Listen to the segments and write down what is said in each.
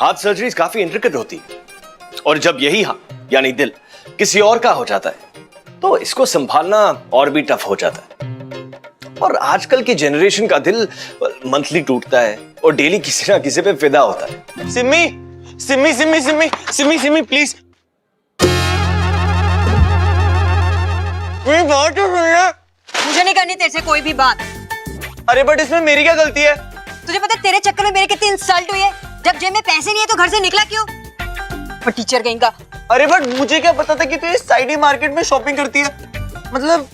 Heart surgeries काफी intricate होती है, और जब यही हार्ट यानी दिल किसी और का हो जाता है तो इसको संभालना और भी टफ हो जाता है। और आजकल की जनरेशन का दिल मंथली टूटता है और डेली किसी ना किसी पे फिदा होता है। सिमी सिमी सिमी सिमी सिमी सिमी प्लीज, मेरी बात तो सुन ले। मुझे नहीं करनी तेरे से कोई भी बात। अरे बट इसमें मेरी क्या गलती है? तुझे पता है तेरे चक्कर में मेरे कितनी इंसल्ट हुई है? जब जेब में पैसे नहीं है तो घर से निकला क्यों? और टीचर कहीं का। अरे बट मुझे क्या पता था कि तू इस साइडी मार्केट में शॉपिंग करती है। मतलब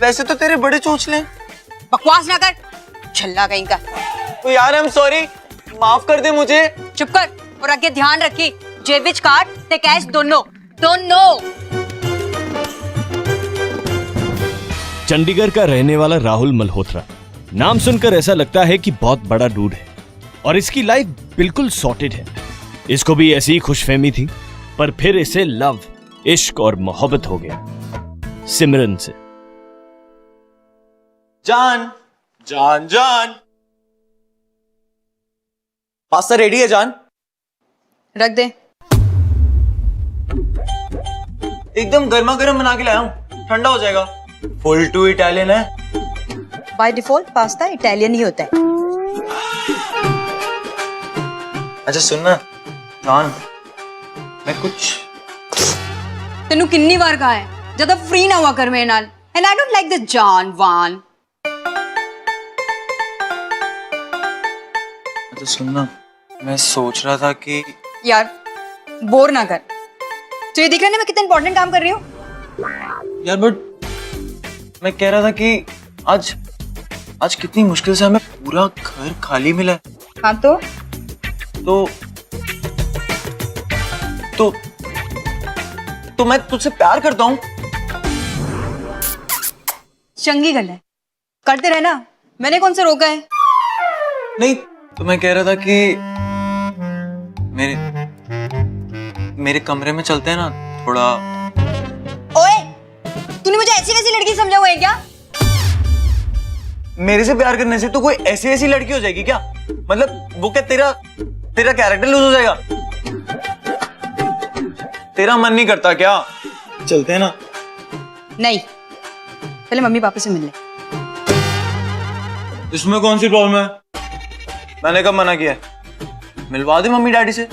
वैसे तो तेरे बड़े चोंचले हैं। बकवास ना कर, छल्ला कहीं का। तो यार आई एम सॉरी, माफ कर दे मुझे। चुप कर और आगे ध्यान रखी, जेब विच कार्ड ते कैश दोनों दोनों। चंडीगढ़ का रहने वाला राहुल मल्होत्रा, नाम सुनकर ऐसा लगता है कि बहुत बड़ा डूड है और इसकी लाइफ बिल्कुल सॉर्टेड है। इसको भी ऐसी ही खुशफहमी थी, पर फिर इसे लव, इश्क और मोहब्बत हो गया सिमरन से। जान जान जान, पास्ता रेडी है जान? रख दे। एकदम गर्मा गर्म बना के लाया हूँ, ठंडा हो जाएगा। फुल टू इटालियन है। बाय डिफॉल्ट पास्ता इटालियन ही होता है। अच्छा सुन ना जान, मैं कुछ तेनू कितनी बार कहा है ज्यादा फ्री ना हुआ कर मेरे नाल, and I don't like this जान वान। अच्छा सुन ना, मैं सोच रहा था कि यार बोर ना कर। तो ये दिख रहा है ना मैं कितना इंपॉर्टेंट काम कर रही हूँ। यार बट मैं कह रहा था कि आज कितनी मुश्किल से हमें पूरा घर खाली मिला है। हाँ तो तो मैं तुझसे प्यार करता हूँ। चंगी गल है, करते रहना, मैंने कौन से रोका है। नहीं तो मैं कह रहा था कि मेरे कमरे में चलते हैं ना थोड़ा। ओए तूने मुझे ऐसी वैसी लड़की समझा हुआ है क्या? मेरे से प्यार करने से तो कोई ऐसी ऐसी लड़की हो जाएगी क्या? मतलब वो क्या तेरा कैरेक्टर लूज हो जाएगा? तेरा मन नहीं करता क्या? चलते हैं ना। नहीं, पहले मम्मी पापा से मिल ले। इसमें कौन सी प्रॉब्लम है? मैंने कब मना किया है? मिलवा दे मम्मी डैडी से।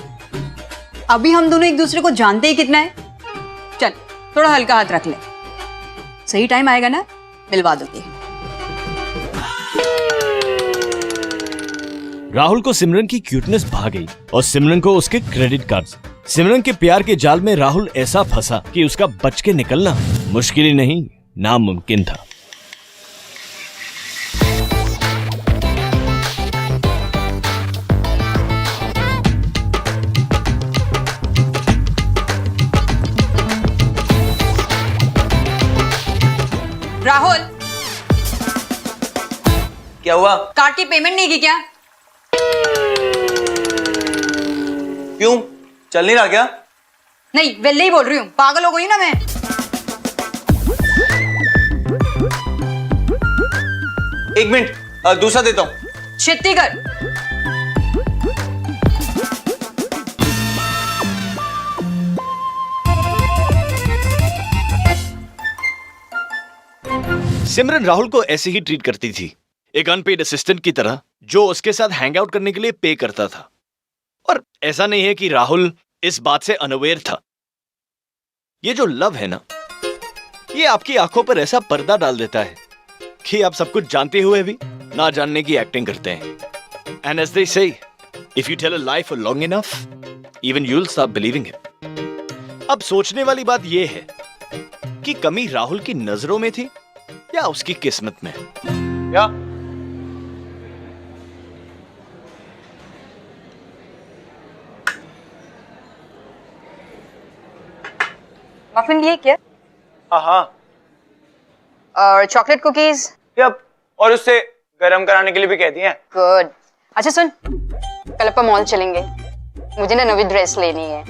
अभी हम दोनों एक दूसरे को जानते ही कितना है। चल थोड़ा हल्का हाथ रख ले, सही टाइम आएगा ना मिलवा दोगे। राहुल को सिमरन की क्यूटनेस भा गई और सिमरन को उसके क्रेडिट कार्ड। सिमरन के प्यार के जाल में राहुल ऐसा फंसा कि उसका बच के निकलना मुश्किल ही नहीं, नामुमकिन था। राहुल, क्या हुआ? कार्ड की पेमेंट नहीं की क्या? क्यों, चल नहीं रहा क्या? नहीं, वेले ही बोल रही हूँ, पागल हो गई ना मैं। एक मिनट, दूसरा देता हूँ। छित्ती कर। सिमरन राहुल को ऐसे ही ट्रीट करती थी, एक अनपेड असिस्टेंट की तरह जो उसके साथ हैंग आउट करने के लिए पे करता था। और ऐसा नहीं है कि राहुल इस बात से अनअवेयर था। ये जो लव है ना, ये आपकी आंखों पर ऐसा पर्दा डाल देता है कि आप सब कुछ जानते हुए भी ना जानने की एक्टिंग करते हैं। And as they say, if you tell a lie for long enough, even you will start believing it. अब सोचने वाली बात यह है कि कमी राहुल की नजरों में थी या उसकी किस्मत में। क्या? मफिन लिए क्या? हाँ और चॉकलेट कुकीज। यप, और उससे गरम कराने के लिए भी कहती हैं। गुड। अच्छा सुन, कल अपन मॉल चलेंगे, मुझे ना नवी ड्रेस लेनी है।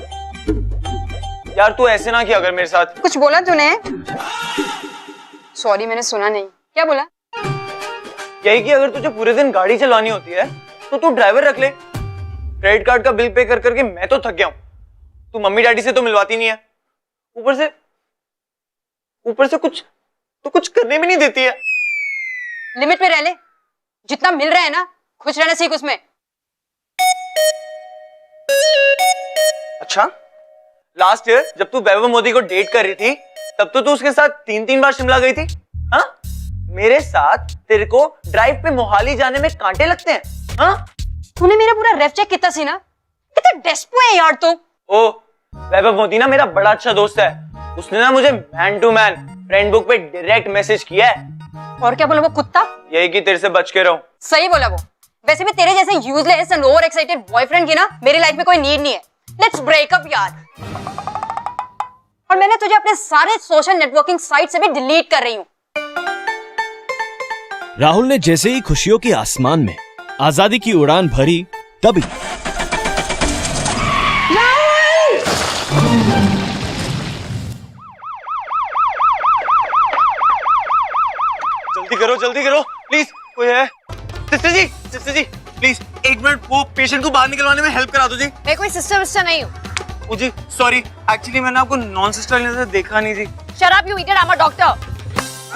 यार तू ऐसे ना किया अगर मेरे साथ। कुछ बोला तूने? सॉरी मैंने सुना नहीं। क्या बोला? यही कि अगर तुझे पूरे दिन गाड़ी चलानी होती है तो तू ड्राइवर रख ले, क्रेडिट कार्ड का बिल पे कर करके मैं तो थक गया हूँ। तू मम्मी डैडी से तो मिलवाती नहीं है, ऊपर से कुछ करने भी नहीं देती है। लिमिट पे रह ले, जितना मिल रहा है ना खुश रहना सीख उसमें। अच्छा, लास्ट ईयर जब तू वैभव मोदी को डेट कर रही थी तब तो तू उसके साथ 3-3 बार शिमला गई थी। हाँ, मेरे साथ तेरे को ड्राइव पे मोहाली जाने में कांटे लगते हैं। हाँ, तूने मेरा पूरा रेफ चेक कितना सी ना, कितना डेस्पो है यार तू। ओ, वैभव मोदी ना मेरा बड़ा अच्छा दोस्त है, उसने ना मुझे man to man friend book पे डायरेक्ट मैसेज किया है। और क्या बोला वो कुत्ता? यही कि तेरे से बच के रहो। सही बोला वो। वैसे भी तेरे जैसे useless and over excited boyfriend की ना मेरी लाइफ में कोई नीड नहीं है। लेट्स ब्रेक अप यार। और मैंने तुझे अपने सारे सोशल नेटवर्किंग साइट से भी डिलीट कर रही हूँ। राहुल ने जैसे ही खुशियों के आसमान में आजादी की उड़ान भरी, तभी जल्दी करो प्लीज, कोई है? सिस्टर जी प्लीज 1 मिनट, वो पेशेंट को बाहर निकलवाने में हेल्प करा दो जी। मैं कोई सिस्टर विस्टर नहीं हूँ। जी सॉरी, एक्चुअली मैंने आपको नॉन सिस्टर लेने से देखा नहीं जी। Shut up you idiot, I am a doctor.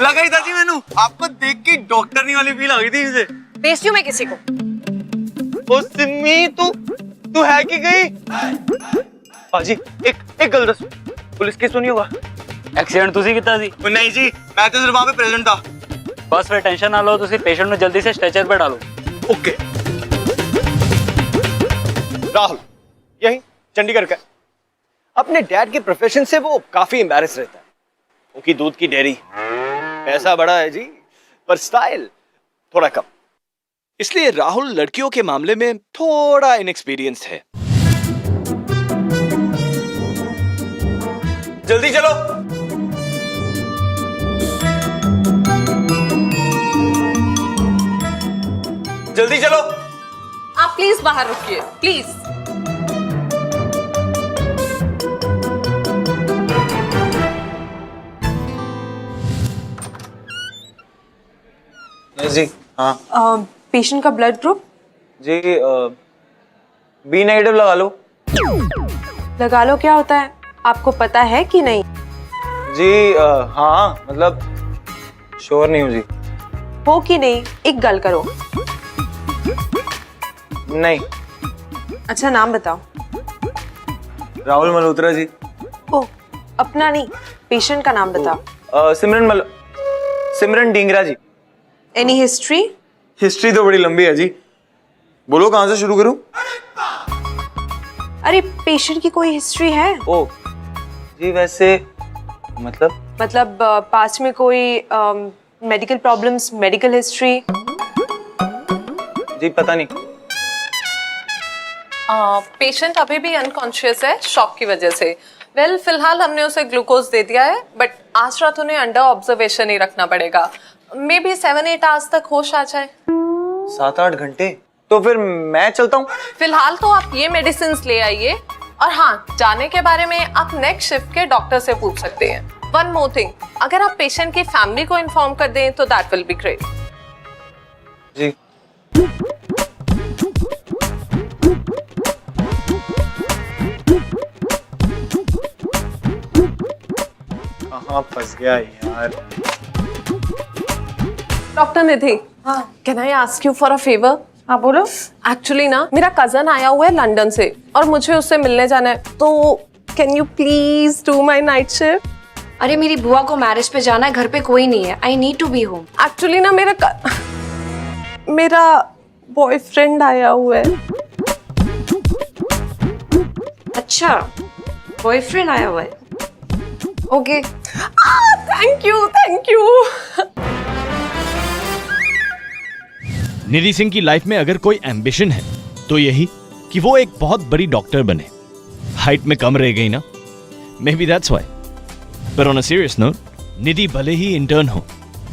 लगा ही था जी मैंने, आपको देख के डॉक्टर नहीं वाली फील आ गई थी मुझे। बेचती हूँ मैं किसी को? ओ सिमी, तू है कि गई? बाजी एक गल दस, पुलिस केस तो नहीं होगा? एक्सीडेंट ਤੁਸੀਂ ਕੀਤਾ ਸੀ? नहीं जी, मैं तो सिर्फ वहां पे प्रेजेंट था। बस फिर टेंशन ना लो, ਤੁਸੀਂ पेशेंट ਨੂੰ जल्दी से स्ट्रेचर पे डालो। ओके। राहुल यही चंडीगढ़ का, अपने डैड के प्रोफेशन से वो काफी एम्बैरेस रहता है। उनकी दूध की डेयरी, पैसा बड़ा है जी पर स्टाइल थोड़ा कम। इसलिए राहुल लड़कियों के मामले में थोड़ा इनएक्सपीरियंस्ड है। जल्दी चलो। जल्दी चलो। आप प्लीज बाहर रुकिए, प्लीज। जी हाँ। पेशेंट का ब्लड ग्रुप जी बी नेगेटिव लगा लो। लगा लो, क्या होता है आपको पता है कि नहीं? जी हाँ, मतलब श्योर नहीं हूँ जी। हो कि नहीं, एक गल करो। नहीं। अच्छा नाम बताओ। राहुल मल्होत्रा जी। ओ, अपना नहीं, पेशेंट का नाम बताओ। Simran Dhingra ji. Any history? History तो बड़ी लंबी है जी, बोलो कहाँ से शुरू करूं? अरे पेशेंट की कोई हिस्ट्री है? ओ जी, वैसे मतलब पास्ट में कोई मेडिकल प्रॉब्लम्स, मेडिकल हिस्ट्री? जी पता नहीं। पेशेंट अभी भी अनकॉन्शियस है शॉक की वजह से। वेल फिलहाल हमने उसे ग्लूकोज दे दिया है, बट आज रात उन्हें अंडर ऑब्जर्वेशन ही रखना पड़ेगा। मे बी 7-8 आवर्स तक होश आ जाए। 7-8 घंटे? तो फिर मैं चलता हूँ। फिलहाल तो आप ये मेडिसिन ले आइए, और हाँ, जाने के बारे में आप नेक्स्ट शिफ्ट के डॉक्टर से पूछ सकते हैं। वन मोर थिंग, अगर आप पेशेंट की फैमिली को इन्फॉर्म कर दें तो दैट विल बी ग्रेट। जी कहाँ फंस गया यार। Doctor Nidhi, can I ask you for a favour? हाँ बोलो। एक्चुअली ना मेरा कजन आया हुआ है लंदन से और मुझे उससे मिलने जाना है, तो can you please do my night shift? अरे मेरी बुआ को मैरिज पे जाना है, घर पे कोई नहीं है। I need to be home. Actually ना मेरा बॉयफ्रेंड आया हुआ है। अच्छा, बॉयफ्रेंड आया हुआ है। Okay. Thank you. Nidhi Singh की लाइफ में अगर कोई एम्बिशन है तो यही कि वो एक बहुत बड़ी डॉक्टर बने। हाइट में कम रह गई ना, मे बी दैट्स व्हाई। पर ऑन अ सीरियस नोट, निधि भले ही इंटर्न हो,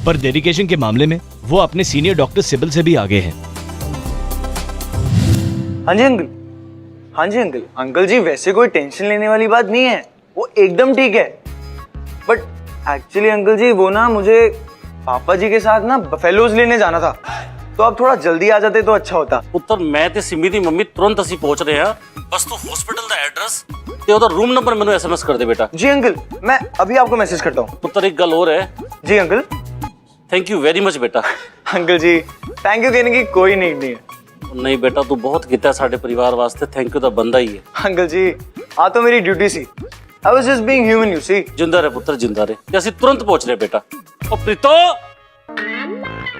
पर डेडिकेशन के मामले में वो अपने सीनियर डॉक्टर सिबिल से भी आगे हैं। हाँ जी अंकल। अंकल जी वैसे कोई टेंशन लेने वाली बात नहीं है, वो एकदम ठीक है। बट एक्चुअली अंकल जी वो ना मुझे पापा जी के साथ ना बफेलोज लेने जाना था, तो आप थोड़ा जल्दी आ जाते तो अच्छा होता। ਪੁੱਤਰ ਮੈਂ ਤੇ ਸਿੰਮੀ ਦੀ ਮੰਮੀ ਤੁਰੰਤ ਅਸੀਂ ਪਹੁੰਚ ਰਹੇ ਹਾਂ। ਬਸ ਤੂੰ ਹਸਪੀਟਲ ਦਾ ਐਡਰੈਸ ਤੇ ਉਹਦਾ ਰੂਮ ਨੰਬਰ ਮੈਨੂੰ ਐਸਐਮਐਸ ਕਰ ਦੇ ਬੇਟਾ। जी अंकल, मैं अभी आपको मैसेज करता हूँ। ਪੁੱਤਰ ਇੱਕ ਗੱਲ ਹੋਰ ਹੈ। जी uncle. Thank you very much बेटा। अंकल जी थैंक यू कहने की कोई नीड नहीं है। नहीं बेटा तू बहुत ਕੀਤਾ ਸਾਡੇ ਪਰਿਵਾਰ ਵਾਸਤੇ, ਥੈਂਕ ਯੂ ਦਾ ਬੰਦਾ ਹੀ ਹੈ। अंकल जी हाँ तो मेरी ड्यूटी सी। I was just being human, you see। ਜਿੰਦਾ ਰਹਿ ਪੁੱਤਰ ਜਿੰਦਾ ਰਹਿ, ਤੇ ਅਸੀਂ ਤੁਰੰਤ ਪਹੁੰਚ ਰਹੇ ਬੇਟਾ।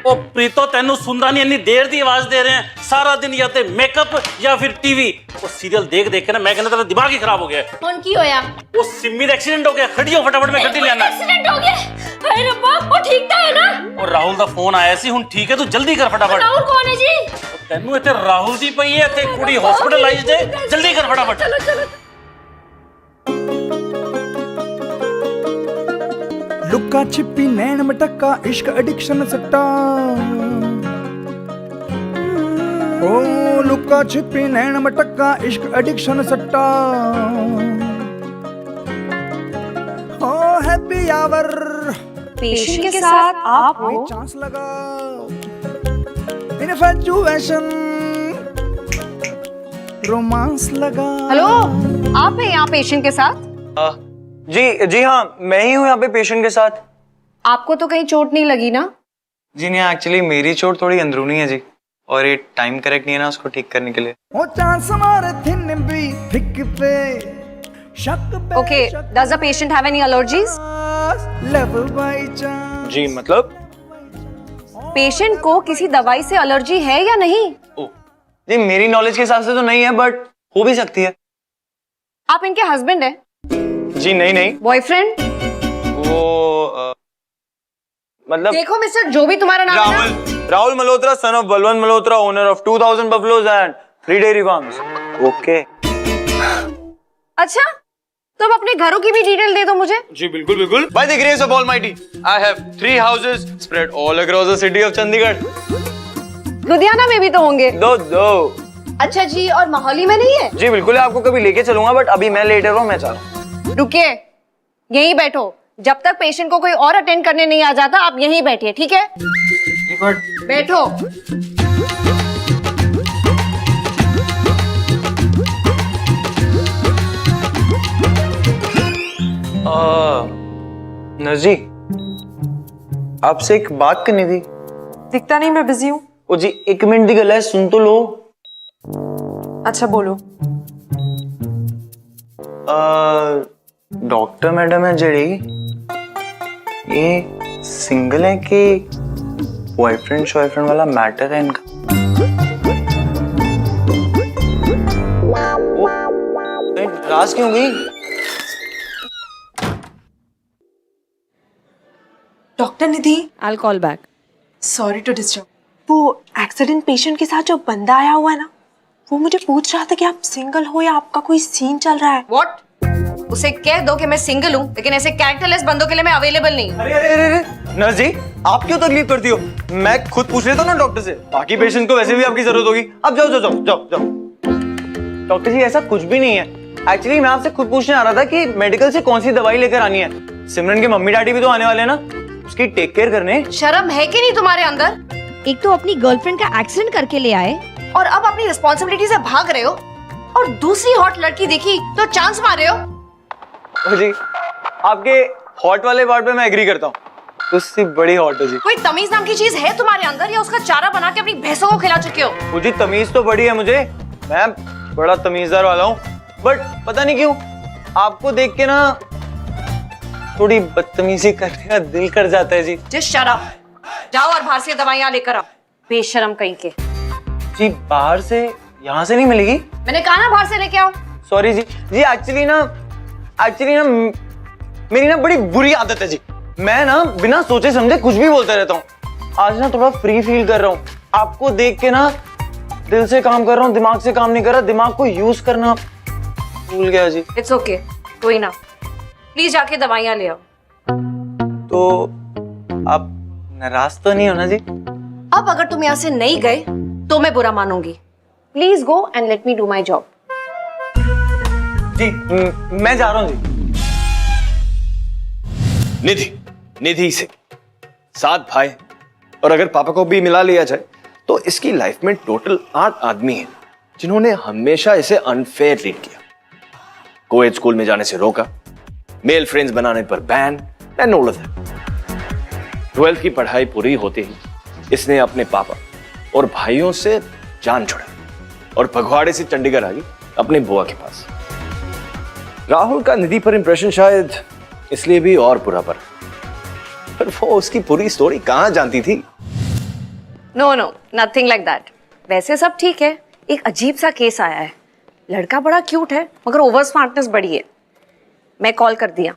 ਉਹ ਪ੍ਰੀਤੋ ਤੈਨੂੰ ਸੁਣਦਾ ਨਹੀਂ, ਇੰਨੀ ਦੇਰ ਦੀ ਆਵਾਜ਼ ਦੇ ਰਹੇ हैं ਸਾਰਾ ਦਿਨ, ਜਾਂ ਤੇ ਮੇਕਅਪ ਜਾਂ ਫਿਰ ਟੀਵੀ। ਉਹ ਸੀਰੀਅਲ ਦੇਖ ਦੇਖ ਕੇ ਨਾ ਮੈਂ ਕਹਿੰਦਾ ਤੇਰਾ ਦਿਮਾਗ ਹੀ ਖਰਾਬ ਹੋ ਗਿਆ। कौन की होया? ਉਹ ਸਿੰਮੀ ਦਾ ਐਕਸੀਡੈਂਟ ਹੋ ਗਿਆ, ਖੜੀ ਹੋ ਫਟਾਫਟ, ਮੈਂ ਗੱਡੀ ਲਿਆਣਾ। एक्सीडेंट हो गया? हाय रब्बा, वो ठीक था है ना? ਉਹ ਰਾਹੁਲ ਦਾ ਫੋਨ ਆਇਆ ਸੀ, ਹੁਣ ਠੀਕ ਹੈ, ਤੂੰ ਜਲਦੀ ਕਰ ਫਟਾਫਟ। राहुल कौन है जी? ਤੈਨੂੰ ਇੱਥੇ ਰਾਹੁਲ ਦੀ ਪਈ ਹੈ, ਇੱਥੇ ਕੁੜੀ ਹਸਪੀਟਲਾਈਜ਼ਡ ਹੈ, ਜਲਦੀ ਕਰ ਫਟਾਫਟ। चलो चलो। लुक्का छिपी नैन मटक्का इश्क एडिक्शन सट्टा, ओ लुक्का छिपी नैन मटक्का इश्क एडिक्शन सट्टा, ओ हैप्पी आवर पेशेंट के साथ आप हो? चांस लगा इनफैचुएशन रोमांस लगा। हेलो, आप हैं यहाँ पेशेंट के साथ? जी हाँ मैं ही हूँ यहाँ पे पेशेंट के साथ। आपको तो कहीं चोट नहीं लगी ना? जी नहीं, एक्चुअली मेरी चोट थोड़ी अंदरूनी है जी, और ये टाइम करेक्ट नहीं है ना उसको ठीक करने के लिए। ओ चांस मारे थिन भी थिक पे शक पे Okay, does the patient have any allergies? Love by chance. जी मतलब? पेशेंट को किसी दवाई से एलर्जी है या नहीं? जी मेरी नॉलेज के हिसाब से तो नहीं है, बट हो भी सकती है। आप इनके हस्बैंड हैं? जी नहीं बॉयफ्रेंड? वो मतलब देखो मिस्टर, जो भी तुम्हारा नाम है ना, Rahul Malhotra, son of Balwant Malhotra, owner of 2000 buffaloes and 3 dairy farms. Okay. अच्छा तो अब अपने घरों की भी डिटेल दे दो मुझे। जी बिल्कुल। By the grace of Almighty, I have 3 houses spread all across the city of Chandigarh. Ludhiana में भी तो होंगे। दो। अच्छा जी, और मोहाली में नहीं है? जी बिल्कुल, आपको कभी लेके चलूंगा, बट अभी मैं लेटर हूँ, मैं चल। रुकिए, यहीं बैठो, जब तक पेशेंट को कोई और अटेंड करने नहीं आ जाता आप यहीं बैठिए, ठीक है? बैठो। नजी, आपसे एक बात करनी थी। दिखता नहीं मैं बिजी हूँ। ओ जी 1 मिनट दी गल है, सुन तो लो। अच्छा बोलो। डॉक्टर मैडम है जड़ी, ये सिंगल है कि बॉयफ्रेंड वाला मैटर है इनका? नाराज क्यों गई? Doctor Nidhi, I'll call back. Sorry to disturb. वो एक्सीडेंट पेशेंट के साथ जो बंदा आया हुआ है ना, वो मुझे पूछ रहा था कि आप सिंगल हो या आपका कोई सीन चल रहा है। What? उसे कह दो कि मैं सिंगल हूँ, लेकिन ऐसे कैरेक्टरलेस बंदों के लिए मैं अवेलेबल नहीं हूँ। अरे नर्स जी, आप क्यों तकलीफ करती हो? मैं खुद पूछ लेता हूँ ना डॉक्टर से, बाकी पेशेंट को वैसे भी आपकी जरूरत होगी। अब जाओ। डॉक्टर जी ऐसा कुछ भी नहीं है, एक्चुअली मैं आपसे खुद पूछने आ रहा था कि मेडिकल से कौन सी दवाई लेकर आनी है। सिमरन के मम्मी डैडी भी तो आने वाले हैं ना, उसकी टेक केयर करने। शर्म है कि नहीं तुम्हारे अंदर? एक तो अपनी गर्लफ्रेंड का एक्सीडेंट करके ले आए, और अब अपनी रिस्पॉन्सिबिलिटी से भाग रहे हो, और दूसरी हॉट लड़की देखी तो चांस मार रहे हो। ओ जी, आपके हॉट वाले पार्ट पे मैं एग्री करता हूँ, उससे बड़ी हॉट है जी। कोई तमीज नाम की चीज है तुम्हारे अंदर, या उसका चारा बना के अपनी भैंसों को खिला चुके हो? वो जी तमीज तो बड़ी है मुझे, मैं बड़ा तमीजदार वाला हूँ, बट पता नहीं क्यों आपको देख के ना थोड़ी बदतमीजी करने का दिल कर जाता है जी। जिस शराब, जाओ और बाहर से दवाइयां लेकर आओ, बेशरम कहीं के। जी बाहर से, यहाँ से नहीं मिलेगी? मैंने कहा ना बाहर से लेके आओ। सॉरी जी। जी एक्चुअली ना मेरी ना बड़ी बुरी आदत है जी, मैं ना बिना सोचे समझे कुछ भी बोलता रहता हूँ। आज ना थोड़ा फ्री फील कर रहा हूँ, आपको देख के ना दिल से काम कर रहा हूँ, दिमाग से काम नहीं कर रहा, दिमाग को यूज करना भूल गया जी। इट्स ओके, कोई ना, प्लीज जाके दवाइयां ले आओ। तो आप नाराज तो नहीं हो ना जी? अब अगर तुम यहाँ से नहीं गए तो मैं बुरा मानूंगी। Please go and let me do my job. जी मैं जा रहा हूँ जी। निधि से 7 भाई, और अगर पापा को भी मिला लिया जाए तो इसकी लाइफ में टोटल 8 आदमी हैं जिन्होंने हमेशा इसे अनफेयर ट्रीट किया। कोएड स्कूल में जाने से रोका, मेल फ्रेंड्स बनाने पर ban and all of that. 12th की पढ़ाई पूरी होते ही इसने अपने पापा और भाइयों से जान छुड़ाई और फगवाड़े से चंडीगढ़ आ गई अपनी बुआ के पास। राहुल का निधि पर इंप्रेशन शायद इसलिए भी और बुरा पड़ा, पर वो उसकी पूरी स्टोरी कहां जानती थी। No no, nothing like that. वैसे सब ठीक है, एक अजीब सा केस आया है। लड़का बड़ा क्यूट है मगर ओवर स्मार्टनेस बड़ी है। मैं कॉल कर दिया।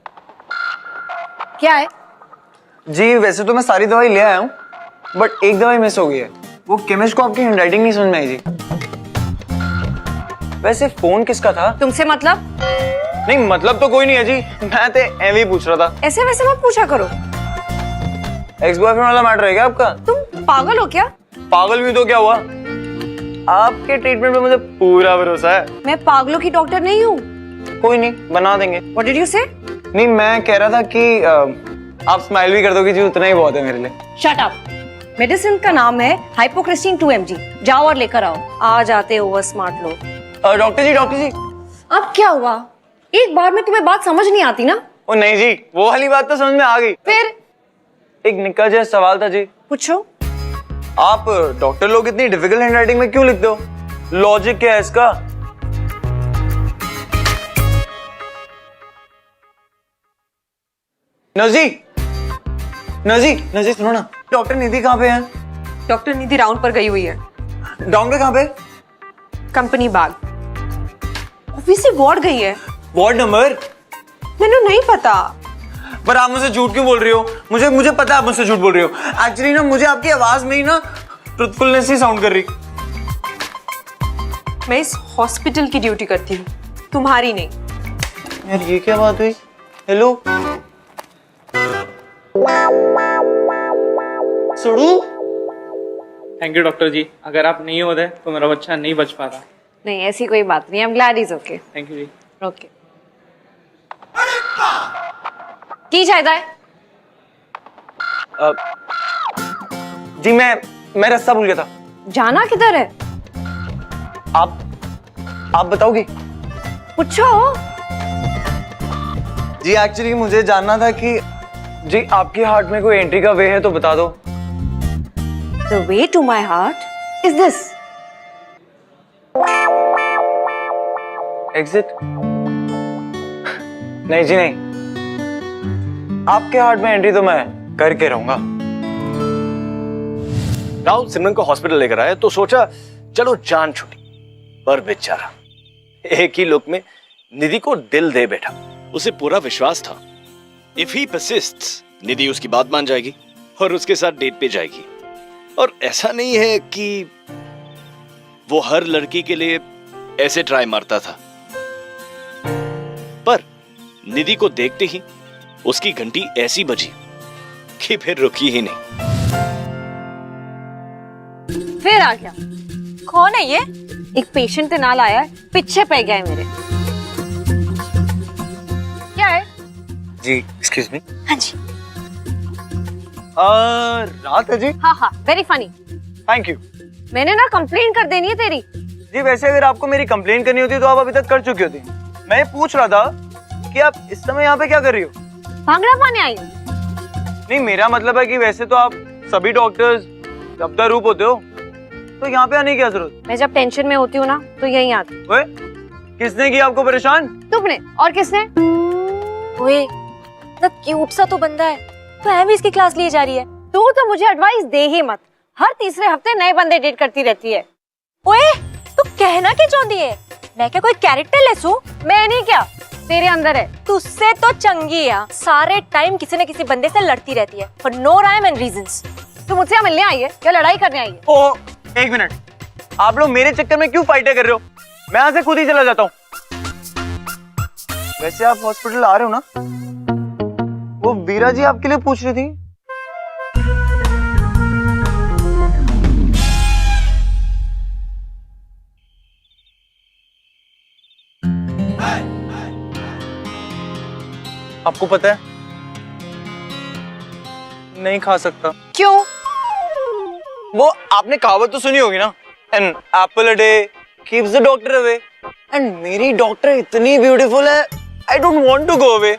क्या है? जी वैसे तो मैं सारी दवाई ले आया हूँ, बट एक दवाई मिस हो गई है। वो केमिस्ट को आपकी हैंडराइटिंग नहीं समझ में आई जी। वैसे फोन किसका था? तुमसे मतलब? नहीं मतलब तो कोई नहीं है जी, मैं तो एवं ही पूछ रहा था। ऐसे वैसे मत पूछा करो। एक्स बॉयफ्रेंड वाला मैटर है क्या आपका? तुम पागल हो क्या? पागल भी तो क्या हुआ, आपके ट्रीटमेंट पे मुझे पूरा भरोसा है। मैं पागलों की डॉक्टर नहीं हूँ। कोई नहीं, बना देंगे। What did you say? नहीं मैं कह रहा था कि आप स्माइल भी कर दोगे जी, उतना ही बहुत है मेरे लिए। Shut up. मेडिसिन का नाम है हाइपोक्रिस्टीन 2 mg। जाओ और लेकर आओ। आ जाते ओवर स्मार्ट लोग। डॉक्टर जी अब क्या हुआ? एक बार में तुम्हें बात समझ नहीं आती ना? ओ नहीं जी, वो वाली बात तो समझ में आ गई। फिर एक निक्का जैसा सवाल था जी। पूछो। आप डॉक्टर लोग इतनी डिफिकल्ट हैंडराइटिंग में क्यों लिखते हो? लॉजिक क्या है इसका? नजी सुनो ना, डॉक्टर निधि कहाँ पे है? डॉक्टर निधि राउंड पर गई हुई है। डॉक्टर कहाँ पे? कंपनी बाग। ऑब्वियसली वार्ड गई है। Ward number? मैंने नहीं पता। पर आप मुझसे झूठ क्यों बोल रही हो? मुझे पता है आप मुझसे झूठ बोल रही हो। एक्चुअली ना मुझे आपकी आवाज में ही ना ट्रुथफुलनेस ही साउंड कर रही। मैं इस हॉस्पिटल की ड्यूटी करती हूँ, तुम्हारी नहीं। यार ये क्या बात हुई? हेलो सुडू। थैंक यू डॉक्टर जी, अगर आप नहीं होते तो मेरा बच्चा नहीं बच पाता। नहीं ऐसी कोई बात नहीं। I am glad is okay. Thank you जी। ओके। की चाहता है? जी मैं रास्ता भूल गया था। जाना किधर है? आप बताओगे? पूछो। जी एक्चुअली मुझे जानना था कि जी आपके हार्ट में कोई एंट्री का वे है तो बता दो। The way to my heart is this. Exit? नहीं जी नहीं, आपके हार्ट में एंट्री तो मैं करके रहूंगा। राहुल सिमरन को हॉस्पिटल लेकर आया तो सोचा चलो जान छूटी, पर बेचारा एक ही लुक में निधि को दिल दे बैठा। उसे पूरा विश्वास था इफ ही परसिस्ट्स निधि उसकी बात मान जाएगी और उसके साथ डेट पे जाएगी। और ऐसा नहीं है कि वो हर लड़की के लिए ऐसे ट्राई मारता था, पर निधि को देखते ही उसकी घंटी ऐसी बजी कि फिर रुकी ही नहीं। फिर आ गया। कौन है ये? एक पेशेंट के नाल आया है, पीछे पै गया है मेरे। क्या है? जी एक्सक्यूज मी। हाँ जी। रात है जी। हाँ वेरी फनी। Thank you. मैंने ना कंप्लेंट कर देनी है तेरी। जी वैसे अगर आपको मेरी कंप्लेंट करनी होती तो आप अभी तक कर चुकी होती। मैं ये पूछ रहा था कि आप इस समय यहाँ पे क्या कर रही हो? भांगड़ा पाने आई हूँ। नहीं मेरा मतलब है कि वैसे तो आप सभी डॉक्टर्स दफ्तर रूप होते हो, तो यहाँ पे आने की क्या जरूरत? मैं जब टेंशन में होती हूँ ना तो यहीं आती। ओए, किसने किया आपको परेशान? तुमने। और किसने? ओए, इतना क्यूट सा तो बंदा है, तो है भी इसकी क्लास लिए जा रही है। तू तो मुझे एडवाइस दे ही मत। हर तीसरे हफ्ते नए बंदे डेट करती रहती है। ओए, तू कहना क्या चाहती है? मैं क्या कोई कैरेक्टर लेस हूँ? मैं नहीं, क्या तेरे अंदर है। तुझसे तो चंगी है, सारे टाइम किसी न किसी बंदे से लड़ती रहती है for no rhyme and reasons. तू मुझसे यहाँ मिलने आई है या लड़ाई करने आई है? ओ एक मिनट, आप लोग मेरे चक्कर में क्यों फाइटें कर रहे हो? मैं यहाँ से खुद ही चला जाता हूँ। वैसे आप हॉस्पिटल आ रहे हो ना? वो वीरा जी आपके लिए पूछ रही थी। आपको पता है नहीं खा सकता। क्यों? वो आपने कहावत तो सुनी होगी ना, an apple a day keeps the doctor away. And मेरी डॉक्टर इतनी ब्यूटीफुल है, I don't want to go away,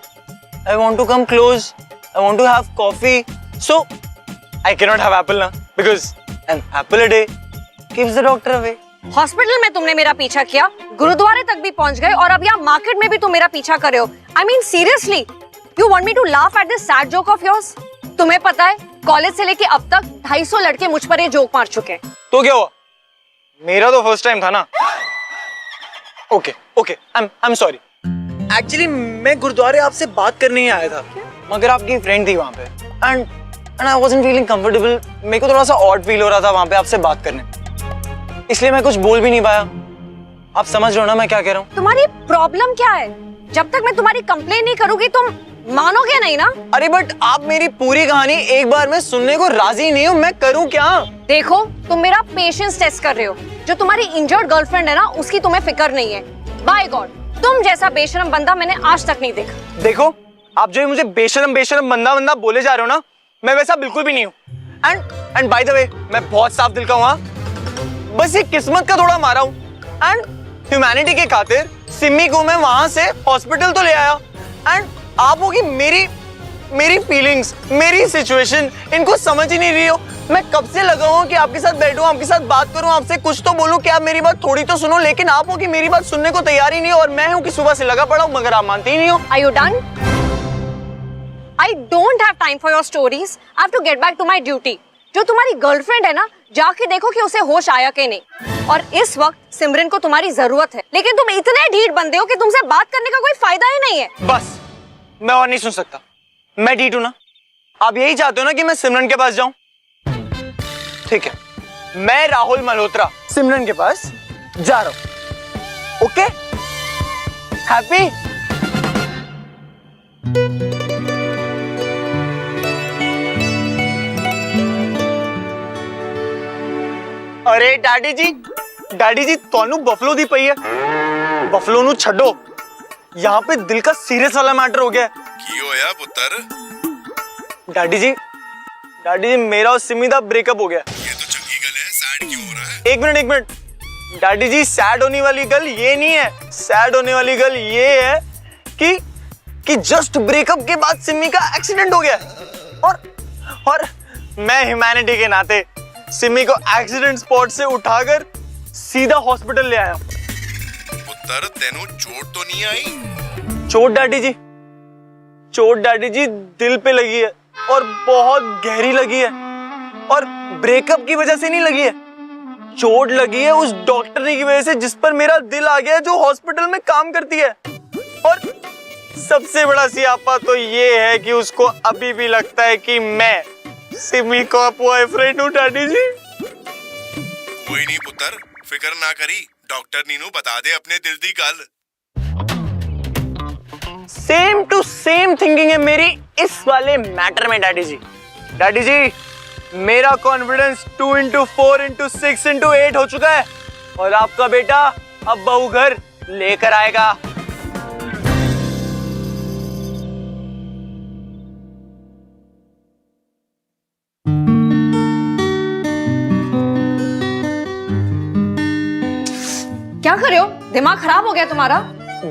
I want to come close, I want to have coffee, so I can not have apple ना, because an apple a day keeps the doctor away. Hospital में तुमने मेरा पीछा किया, गुरुद्वारे तक भी पहुंच गए, और अब यहाँ मार्केट में भी तुम मेरा पीछा कर रहे हो। I mean seriously, you want me to laugh at this sad joke of yours? तुम्हें पता है कॉलेज से लेके अब तक 250 लड़के मुझ पर ये जोक मार चुके हैं। तो क्या हुआ, मेरा तो फर्स्ट टाइम था ना। Okay okay, I am sorry. Actually मैं गुरुद्वारे आपसे बात करने ही आया था, मगर आपकी फ्रेंड थी वहां पे, and I wasn't feeling comfortable. मेरे को थोड़ा सा ऑड फील हो रहा था वहां पे आपसे बात करने, इसलिए मैं कुछ बोल भी नहीं पाया। आप समझ रहे हो ना मैं क्या कह रहा हूँ? तुम्हारी प्रॉब्लम क्या है? जब तक मैं तुम्हारी कंप्लेन नहीं करूंगी तुम मानोगे नहीं ना? अरे बट आप मेरी पूरी कहानी एक बार में सुनने को राजी नहीं हो, मैं करूं क्या? देखो, तुम मेरा पेशेंस टेस्ट कर रहे हो। जो तुम्हारी इंजर्ड गर्लफ्रेंड है ना, उसकी तुम्हें फिक्र नहीं है। बाय गॉड, तुम जैसा बेशरम बंदा मैंने आज तक नहीं देखा। देखो, आप जो मुझे बेशरम बेशरम बंदा बंदा बोले जा रहे हो ना, मैं वैसा बिल्कुल भी नहीं हूँ। एंड बाय द वे, मैं बहुत साफ दिल का हूँ, बस ये किस्मत का थोड़ा मारा हूँ। एंड ह्यूमैनिटी के खातिर सिमी को मैं वहां से हॉस्पिटल तो ले आया, एंड आप होगी मेरी फीलिंग्स, मेरी सिचुएशन इनको समझ ही नहीं रही हो। मैं कब से लगा हूं कि आपके साथ बैठूं, आपके साथ बात करूं, आपसे कुछ तो बोलूं कि आप मेरी बात थोड़ी तो सुनो, लेकिन आप हो कि मेरी बात सुनने को तैयार ही नहीं हो, और मैं हूं कि सुबह से लगा पड़ा हूं मगर आप मानते ही नहीं हो। Are you done? I don't have time for your stories. I have to get back to my duty. जो तुम्हारी गर्लफ्रेंड है ना, जाके देखो कि उसे होश आया कि नहीं। और इस वक्त सिमरन को तुम्हारी जरूरत है, लेकिन तुम इतने ढीठ बंदे हो कि तुमसे बात करने का कोई फायदा ही नहीं है। बस, मैं और नहीं सुन सकता। मैं ढीठ हूं ना? आप यही चाहते हो ना कि मैं सिमरन के पास जाऊं? ठीक है, मैं राहुल मल्होत्रा सिमरन के पास जा रहा हूं। ओके? हैप्पी? अरे डैडी जी ਤੁਹਾਨੂੰ बफलो दी पई है। बफलो नु छड्डो, यहाँ पे दिल का सीरियस वाला मैटर हो गया है। की होया पुत्र? डैडी जी मेरा और सिमी दा ब्रेकअप हो गया। ये तो चंगी गल है, सैड क्यों हो रहा है? एक मिनट डैडी जी, सैड होने वाली गल ये नहीं है। सैड होने वाली गल ये है कि जस्ट ब्रेकअप के बाद सिमी का एक्सीडेंट हो गया, और मैं ह्यूमैनिटी के नाते सिमी को एक्सीडेंट स्पॉट से उठाकर सीधा हॉस्पिटल ले आया। पुत्र तेनू चोट तो नहीं आई? चोट डैडी जी दिल पे लगी है, और बहुत गहरी लगी है, और ब्रेकअप की वजह से नहीं लगी है। चोट लगी है उस डॉक्टरनी की वजह से जिस पर मेरा दिल आ गया है, जो हॉस्पिटल में काम करती है। और सबसे बड़ा सियापा तो ये है कि उसको अभी भी लगता है कि मैं सिमी का बॉयफ्रेंड हूँ डैडी जी। कोई नहीं पुत्र, फिक्र ना करी, डॉक्टर नीनू बता दे अपने दिल दी गल। सेम टू सेम थिंकिंग है मेरी इस वाले मैटर में डैडी जी। मेरा कॉन्फिडेंस 2 into 4 into 6 into 8 हो चुका है, और आपका बेटा अब बहू घर लेकर आएगा। क्या कर रहे हो? दिमाग खराब हो गया तुम्हारा?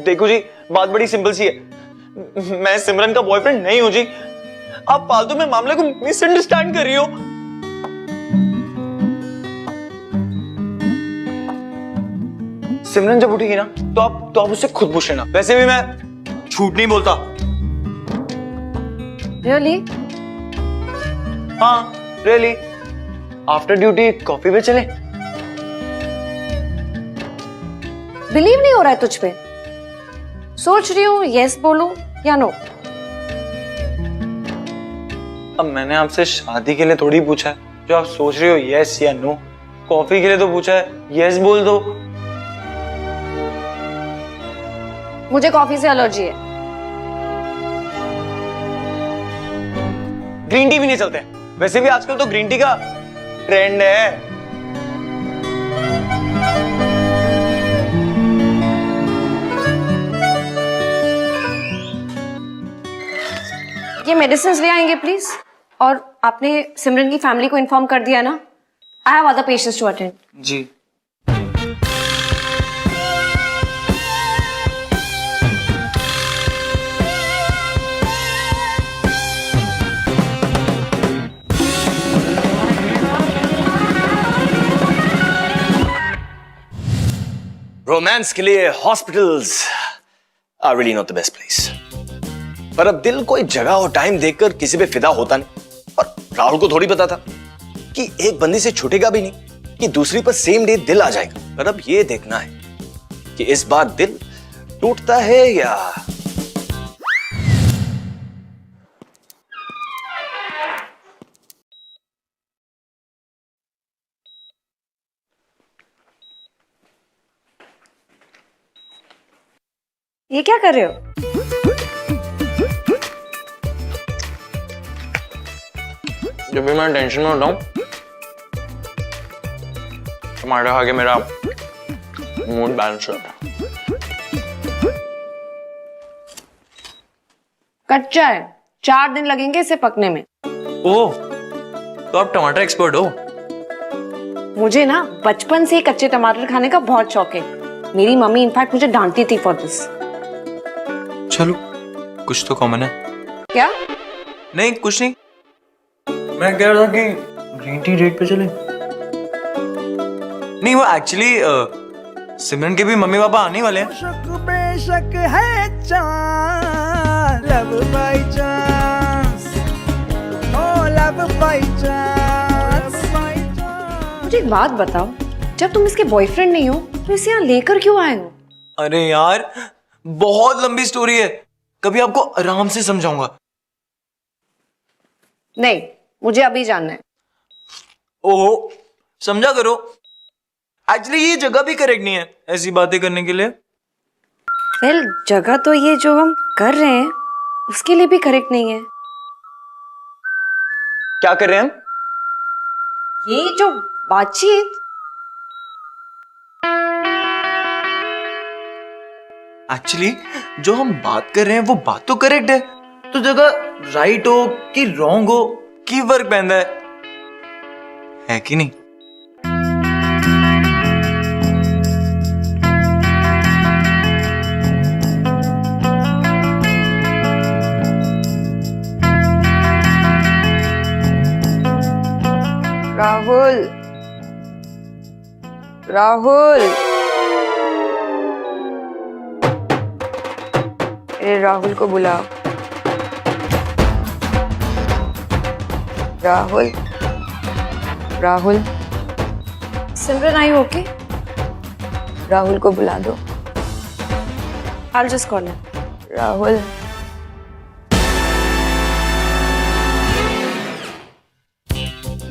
देखो जी, बात बड़ी सिंपल सी है। मैं सिमरन का बॉयफ्रेंड नहीं हूं जी। आप फालतू में मामले को मिसअंडरस्टैंड कर रही हो। सिमरन जब उठेगी ना, तो आप उससे खुद पूछ लेना। वैसे भी मैं झूठ नहीं बोलता। Really? हाँ, रियली। आफ्टर ड्यूटी कॉफी पे चले? बिलीव नहीं हो रहा है तुझ पे? सोच रही हूँ यस बोलूं या नो। अब मैंने आपसे शादी के लिए थोड़ी पूछा है, जो आप सोच रही हो यस या नो। कॉफी के लिए तो पूछा है, यस बोल दो। मुझे कॉफी से एलर्जी है। ग्रीन टी भी नहीं चलते? वैसे भी आजकल तो ग्रीन टी का ट्रेंड है। ये मेडिसिन ले आएंगे प्लीज। और आपने सिमरन की फैमिली को इन्फॉर्म कर दिया ना? I have other patients to attend. जी। रोमांस के लिए hospitals are really not the best place. पर अब दिल कोई जगह और टाइम देखकर किसी पे फिदा होता नहीं। और राहुल को थोड़ी पता था कि एक बंदी से छूटेगा भी नहीं कि दूसरी पर सेम डे दिल आ जाएगा। पर अब ये देखना है कि इस बार दिल टूटता है या ये क्या कर रहे हो? जब भी मैं टेंशन में होता हूँ टमाटर खा के मेरा मूड बैलेंस होता है। कच्चा है, 4 दिन लगेंगे इसे पकने में। ओह, तो आप टमाटर एक्सपर्ट हो? मुझे ना बचपन से ही कच्चे टमाटर खाने का बहुत शौक है। मेरी मम्मी इनफैक्ट मुझे डांटती थी फॉर दिस। चलो, कुछ तो कॉमन है। क्या? नहीं, कुछ नहीं। मैं कह रहा था कि ग्रीन टी डेट पे चले। नहीं, वो एक्चुअली सिमरन के भी मम्मी पापा आने वाले हैं। शक बेशक है chance, love by chance, oh love by chance. मुझे एक बात बताओ, जब तुम इसके बॉयफ्रेंड नहीं हो तो इसे यहाँ लेकर क्यों आए हो? अरे यार, बहुत लंबी स्टोरी है, कभी आपको आराम से समझाऊंगा। नहीं, मुझे अभी जानना है। ओहो, समझा करो। एक्चुअली ये जगह भी करेक्ट नहीं है ऐसी बातें करने के लिए। वेल, जगह तो ये जो हम कर रहे हैं उसके लिए भी करेक्ट नहीं है। क्या कर रहे हैं हम? ये जो बातचीत। एक्चुअली जो हम बात कर रहे हैं वो बात तो करेक्ट है, तो जगह राइट हो कि रॉन्ग हो की फर्क पैदा है कि नहीं? राहुल, राहुल, अरे राहुल को बुलाओ। राहुल, राहुल, सिमरन, आई ओके? राहुल को बुला दो। I'll just call him. Rahul,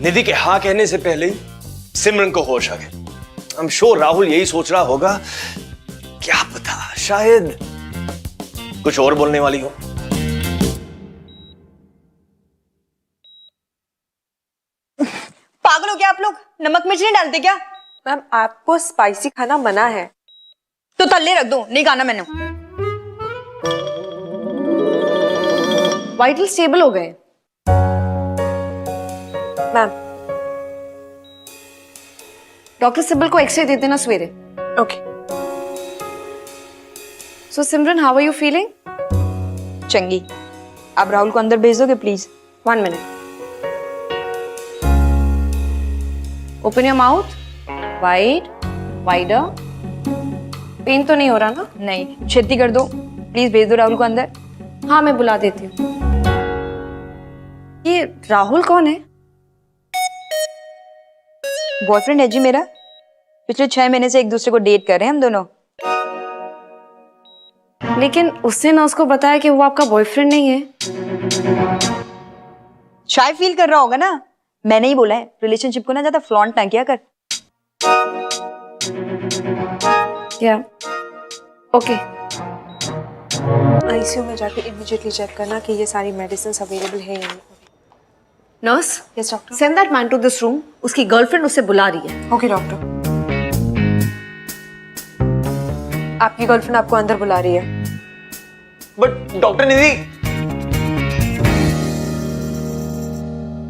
निधि के हाँ कहने से पहले ही सिमरन को होश आ गया। आई एम श्योर राहुल यही सोच रहा होगा, क्या पता शायद कुछ और बोलने वाली हो। पागल हो क्या आप लोग? नमक मिर्च नहीं डालते क्या? मैम, आपको स्पाइसी खाना मना है। तो तल्ले रख दो, नहीं खाना मैंने। वाइटल स्टेबल हो गए। मैम, डॉक्टर सिबल को एक्सरे दे देना सवेरे। Okay. So Simran, how are you feeling? चंगी, आप राहुल को अंदर भेज दोगे please? 1 minute. Open your mouth. Wide, wider. Pain तो नहीं हो रहा ना? नहीं, छेती कर दो प्लीज, भेज दो राहुल को अंदर। हाँ, मैं बुला देती हूँ। ये राहुल कौन है? बॉयफ्रेंड है जी मेरा। पिछले 6 महीने से एक दूसरे को डेट कर रहे हैं हम दोनों। लेकिन उसने ना उसको बताया कि वो आपका बॉयफ्रेंड नहीं है। शायद फील कर रहा होगा ना। मैंने ही बोला है रिलेशनशिप को ना ज्यादा फ्लॉन्ट ना किया कर। या ओके। आईसीयू में जाके इमीडिएटली चेक करना कि ये सारी मेडिसिन अवेलेबल है या नहीं। Nurse, yes doctor. Send that man to this room. उसकी गर्लफ्रेंड उसे बुला रही है। Okay doctor. आपकी गर्लफ्रेंड आपको अंदर बुला रही है। But doctor Nidhi,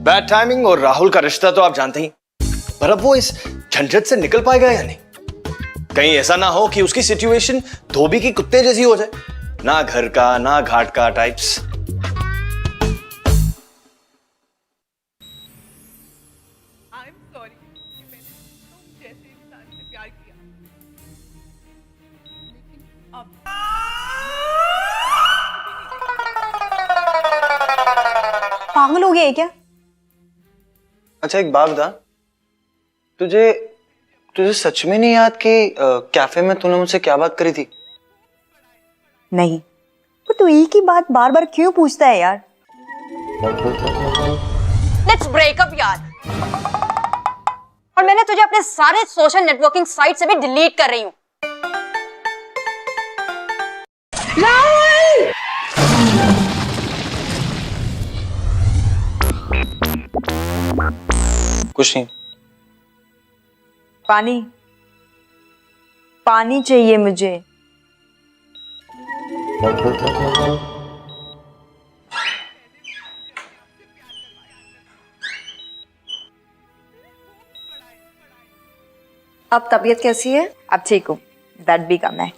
bad timing और राहुल का रिश्ता तो आप जानते ही। पर अब वो इस झंझट से निकल पाएगा या नहीं? कहीं ऐसा ना हो कि उसकी सिचुएशन धोबी की कुत्ते जैसी हो जाए, ना घर का ना घाट का टाइप्स। पागल हो गया है क्या? अच्छा एक बात बता, तुझे सच में नहीं याद कि कैफे में तूने मुझसे क्या बात करी थी? नहीं, तो तू एक ही बात बार बार क्यों पूछता है यार? लेट्स ब्रेक अप यार। और मैंने तुझे अपने सारे सोशल नेटवर्किंग साइट से भी डिलीट कर रही हूँ। कुछ नहीं। पानी, पानी चाहिए मुझे। अब तबीयत कैसी है? अब ठीक हूँ, दर्द भी कम है।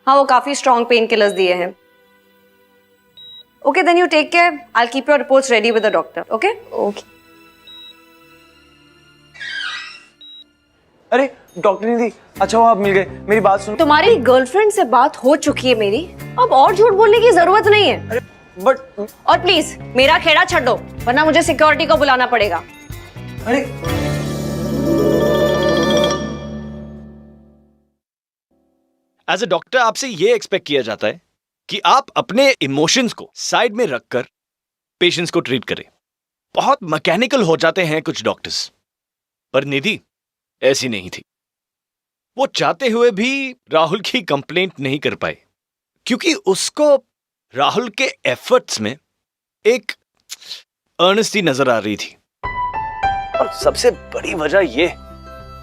हाँ, वो काफी स्ट्रॉन्ग पेन किलर्स दिए हैं। Okay then you take care, I will keep your reports ready with the doctor. Okay okay. अरे डॉक्टर निधि, अच्छा वो आप मिल गए। मेरी बात सुनो। तुम्हारी गर्लफ्रेंड से बात हो चुकी है मेरी, अब और झूठ बोलने की जरूरत नहीं है। अरे बट और प्लीज मेरा खेड़ा छੱड दो, वरना मुझे सिक्योरिटी को बुलाना पड़ेगा। अरे एज अ डॉक्टर आपसे ये एक्सपेक्ट किया जाता है कि आप अपने इमोशंस को साइड में रखकर पेशेंट्स को ट्रीट करें। बहुत मैकेनिकल हो जाते हैं कुछ डॉक्टर्स, पर निधि ऐसी नहीं थी। वो चाहते हुए भी राहुल की कंप्लेंट नहीं कर पाए, क्योंकि उसको राहुल के एफर्ट्स में एक अर्नेस्टी नजर आ रही थी। और सबसे बड़ी वजह यह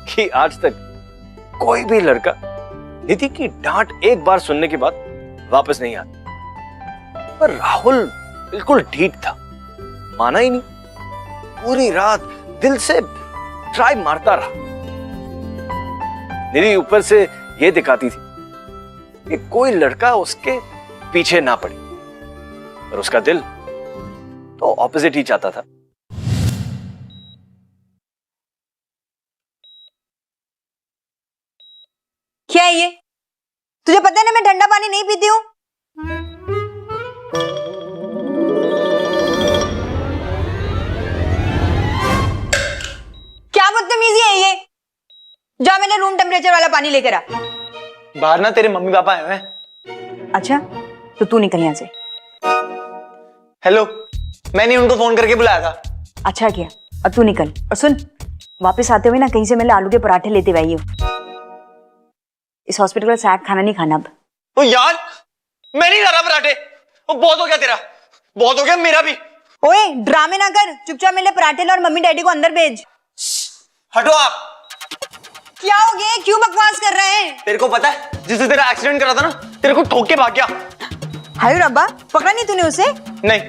कि आज तक कोई भी लड़का निधि की डांट एक बार सुनने के बाद वापस नहीं आता, पर राहुल बिल्कुल ठीक था, माना ही नहीं। पूरी रात दिल से ट्राई मारता रहा। निधि ऊपर से यह दिखाती थी कि कोई लड़का उसके पीछे ना पड़े, पर उसका दिल तो ऑपोजिट ही चाहता था। क्या है ये? तुझे पता है ना मैं ठंडा पानी नहीं पीती हूँ। क्या बदतमीजी है ये? जा मैंने रूम टेम्परेचर वाला पानी लेकर आ। बाहर ना तेरे मम्मी पापा आए हुए हैं। अच्छा तो तू निकल यहाँ से। हेलो, मैंने उनको फोन करके बुलाया था। अच्छा किया, और तू निकल। और सुन, वापस आते हुए ना कहीं से मैंने आलू के पराठे लेते हुए आई हूँ। इस हॉस्पिटल का सैड खाना नहीं खाना अब। ओ यार, मैं नहीं खा रहा पराठे। वो बहुत हो गया तेरा, बहुत हो गया मेरा भी। ओए ड्रामे ना कर, चुपचाप मेरे पराठे ला और मम्मी डैडी को अंदर भेज। हटो आप। क्या हो गया? क्यों बकवास कर रहे हैं? तेरे को पता है जिससे तेरा एक्सीडेंट करा था ना, तेरे को ठोक के भाग गया। हाय रब्बा, पकड़ा नहीं तूने उसे? नहीं,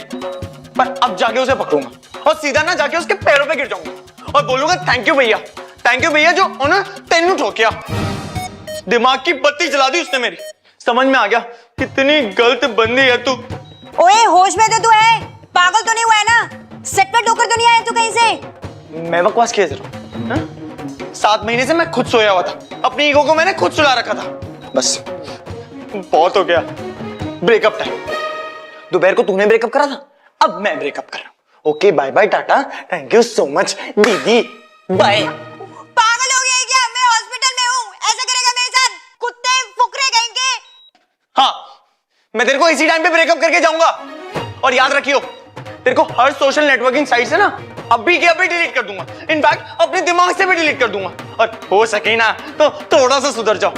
पर अब जाके उसे पकड़ूंगा और सीधा ना जाके उसके पैरों पे गिर जाऊंगा और बोलूंगा थैंक यू भैया जो उन्होंने तेनू ठोकिया। दिमाग की बत्ती जला दी उसने मेरी। समझ में आ गया कितनी गलत बंदी है तू। ओए होश में तो तू है, पागल तो नहीं हुआ है ना? सेट पे ठोकर तो नहीं आया तू कहीं से? मैं बकवास किया जरा? 7 महीने से मैं खुद सोया हुआ था, अपनी ईगो को मैंने खुद सुला रखा था। बस बहुत हो गया। Breakup time. दोपहर को तूने ब्रेकअप करा था, अब मैं ब्रेकअप कर रहा हूं। Okay bye bye tata, thank you so much दीदी, बाय। पागल हो गया है क्या? मैं हॉस्पिटल में हूँ, ऐसा करेगा मेरे साथ? कुत्ते फुकरे कहीं के। हाँ, मैं तेरे को इसी टाइम पे ब्रेकअप करके जाऊंगा। और याद रखियो, तेरे को हर सोशल नेटवर्किंग साइट से ना अभी के अभी डिलीट कर दूंगा। इनफैक्ट अपने दिमाग से भी डिलीट कर दूंगा। और हो सके ना तो थोड़ा सा सुधर जाओ।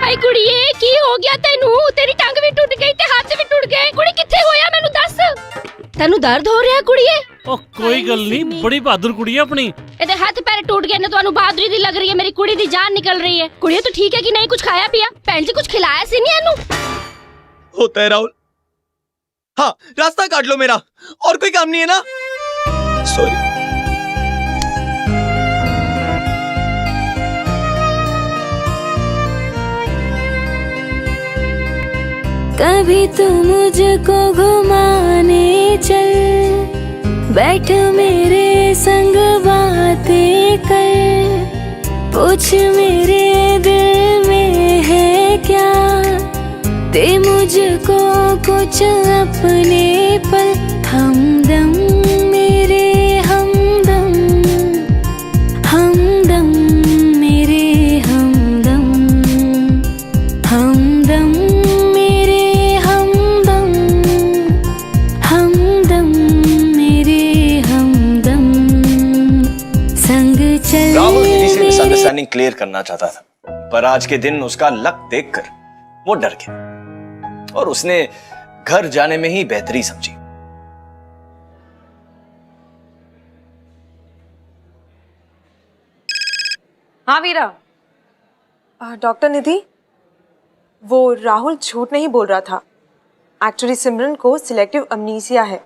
आई कुड़िए की हो गया तेनू? तेरी टंग भी टूट गई ते हाथ भी टूट गए। कुड़ी किथे होया मैनू दस। तेनू दर्द हो रहा कुड़िए? ओ कोई गल नहीं, बड़ी बहादुर कुड़ी है अपनी। ਇਹਦੇ ਹੱਥ ਪੈਰ ਟੁੱਟ ਗਏ ਨੇ, ਤੁਹਾਨੂੰ ਬਹਾਦਰੀ ਦੀ ਲੱਗ ਰਹੀ ਹੈ। ਮੇਰੀ ਕੁੜੀ ਦੀ ਜਾਨ ਨਿਕਲ ਰਹੀ ਹੈ। ਕੁੜੀਏ ਤੂੰ ਠੀਕ ਹੈ ਕਿ ਨਹੀਂ? ਕੁਝ ਖਾਇਆ ਪਿया? ਭੈਣ ਜੀ ਕੁਝ खिलाया ਸੀ नहीं ਇਹਨੂੰ? होता है राहुल। हाँ, रास्ता काट लो मेरा, और कोई काम नहीं है ना? सॉरी। कभी तू मुझको घुमाने चल, बैठ मेरे संग बातें कर, पूछ मेरे दिल में है क्या, दे मुझको कुछ अपने पल, हमदम मेरे हमदम, हमदम मेरे हमदम, हमदम मेरे हमदम, हमदम मेरे हमदम, संग चल। राहुल किसी से मिसअंडरस्टैंडिंग क्लियर करना चाहता था, पर आज के दिन उसका लक देखकर वो डर गया और उसने घर जाने में ही बेहतरी समझी। हाँ वीरा। डॉक्टर निधि, वो राहुल झूठ नहीं बोल रहा था। एक्चुअली सिमरन को सिलेक्टिव अमनीसिया है।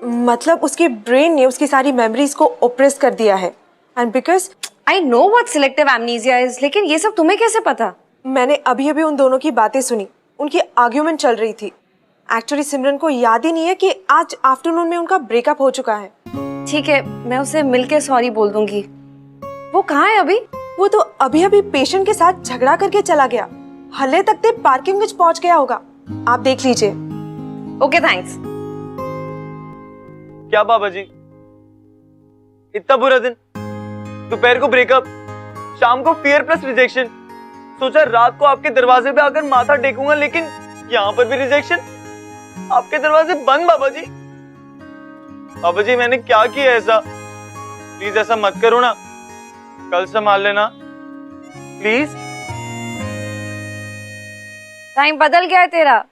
मतलब उसके ब्रेन ने उसकी सारी मेमोरीज को ओप्रेस कर दिया है। And because I know what selective amnesia is, लेकिन ये सब तुम्हें कैसे पता? मैंने अभी अभी उन दोनों की बातें सुनी, उनकी आर्ग्यूमेंट चल रही थी। एक्चुअली सिमरन को याद ही नहीं है कि आज आफ्टरनून में उनका ब्रेकअप हो चुका है। ठीक है, मैं उसे मिलके सॉरी बोल दूंगी। वो कहाँ है अभी? वो तो अभी अभी पेशेंट के साथ झगड़ा करके चला गया। हल्ले तक ते पार्किंग में पहुंच गया होगा, आप देख लीजिए। Okay thanks. क्या बाबा जी, इतना बुरा दिन, दोपहर को ब्रेकअप, शाम को फियर प्लस रिजेक्शन। सोचा रात को आपके दरवाजे पे आकर माथा टेकूंगा, लेकिन यहाँ पर भी रिजेक्शन। आपके दरवाजे बंद बाबा जी। बाबा जी मैंने क्या किया ऐसा? प्लीज ऐसा मत करो ना, कल संभाल लेना प्लीज। टाइम बदल गया है तेरा।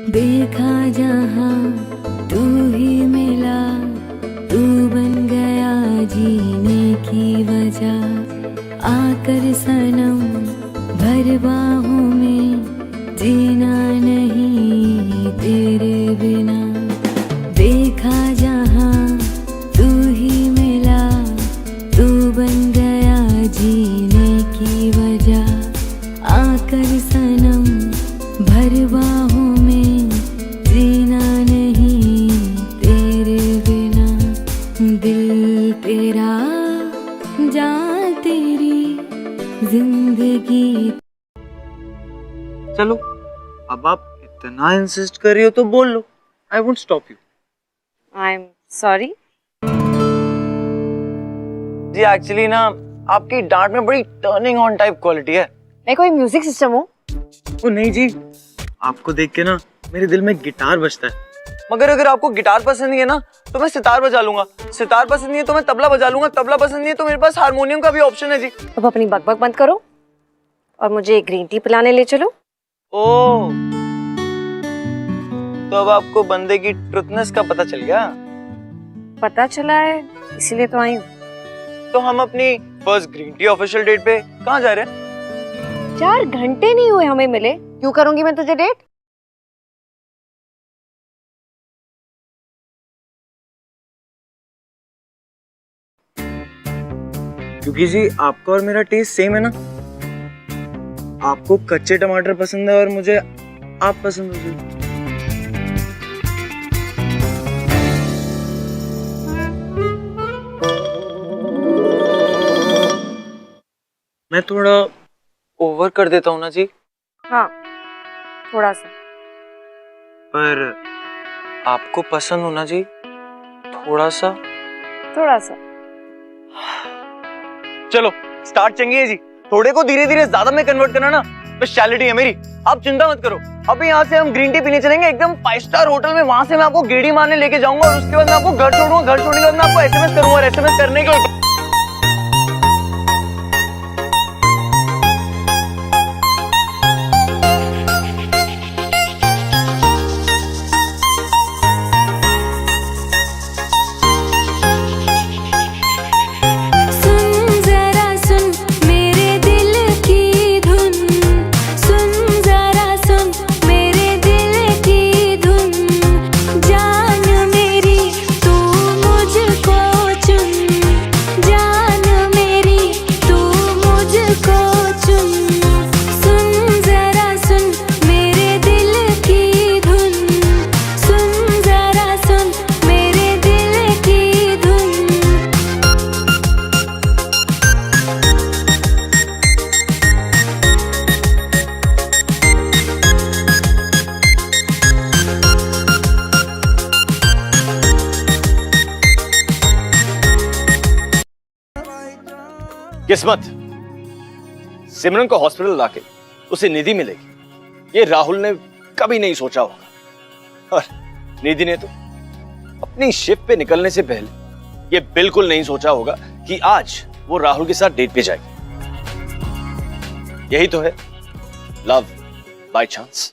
देखा जहाँ तू ही मिला, तू बन गया जीने की वजह, आकर सनम भर बाहों में, जीना नहीं तेरे बिना। देखा जहाँ तू ही मिला, तू बन गया जीने की वजह, आकर सनम भर बाहों में, जीना नहीं तेरे बिना। दिल तेरा जान तेरी जिंदगी। चलो अब आप इतना इंसिस्ट कर रही हो तो बोल लो, I won't stop you. I am sorry जी, एक्चुअली ना आपकी डांट में बड़ी टर्निंग ऑन टाइप क्वालिटी है। मैं कोई म्यूजिक सिस्टम हूँ? ओ नहीं जी, आपको देख के ना मेरे दिल में गिटार बजता है। मगर अगर आपको गिटार पसंद नहीं है ना तो मैं सितार बजा लूंगा, सितार पसंद नहीं है तो मैं तबला बजा लूंगा, तबला पसंद नहीं है तो मेरे पास हारमोनियम का भी ऑप्शन है जी। अब अपनी बकबक बंद करो और मुझे ग्रीन टी पिलाने ले चलो। ओह, तो अब आपको बंदे की ट्रुथनेस का पता चल गया? पता चला है, इसीलिए तो आई हूँ। तो हम अपनी first green tea official date पे कहाँ जा रहे हैं? 4 घंटे नहीं हुए हमें मिले, क्यों करूंगी मैं तुझे डेट? क्योंकि जी आपका और मेरा टेस्ट सेम है ना। आपको कच्चे टमाटर पसंद है और मुझे आप पसंद हो जी। मैं थोड़ा ओवर कर देता हूँ ना जी? हाँ, थोड़ा सा। पर आपको पसंद हो ना जी? थोड़ा सा? थोड़ा सा। चलो स्टार्ट चंगी जी। थोड़े को धीरे धीरे ज्यादा में कन्वर्ट करना ना स्पेशलिटी है मेरी, आप चिंता मत करो। अभी यहाँ से हम ग्रीन टी पीने चलेंगे एकदम 5 स्टार होटल में, वहां से मैं आपको गेड़ी मारने लेके जाऊंगा और उसके बाद मैं आपको घर छोड़ूंगा, घर छोड़ने के बाद मैं आपको एसएमएस करूंगा और एसएमएस करने के बाद सुन जरा सुन मेरे दिल की धुन, सुन जरा किस्मत, सिमरन को हॉस्पिटल लाके उसे निधि मिलेगी, ये राहुल ने कभी नहीं सोचा होगा। और निधि ने तो अपनी शिफ्ट पे निकलने से पहले ये बिल्कुल नहीं सोचा होगा कि आज वो राहुल के साथ डेट पे जाएगी। यही तो है लव बाय चांस।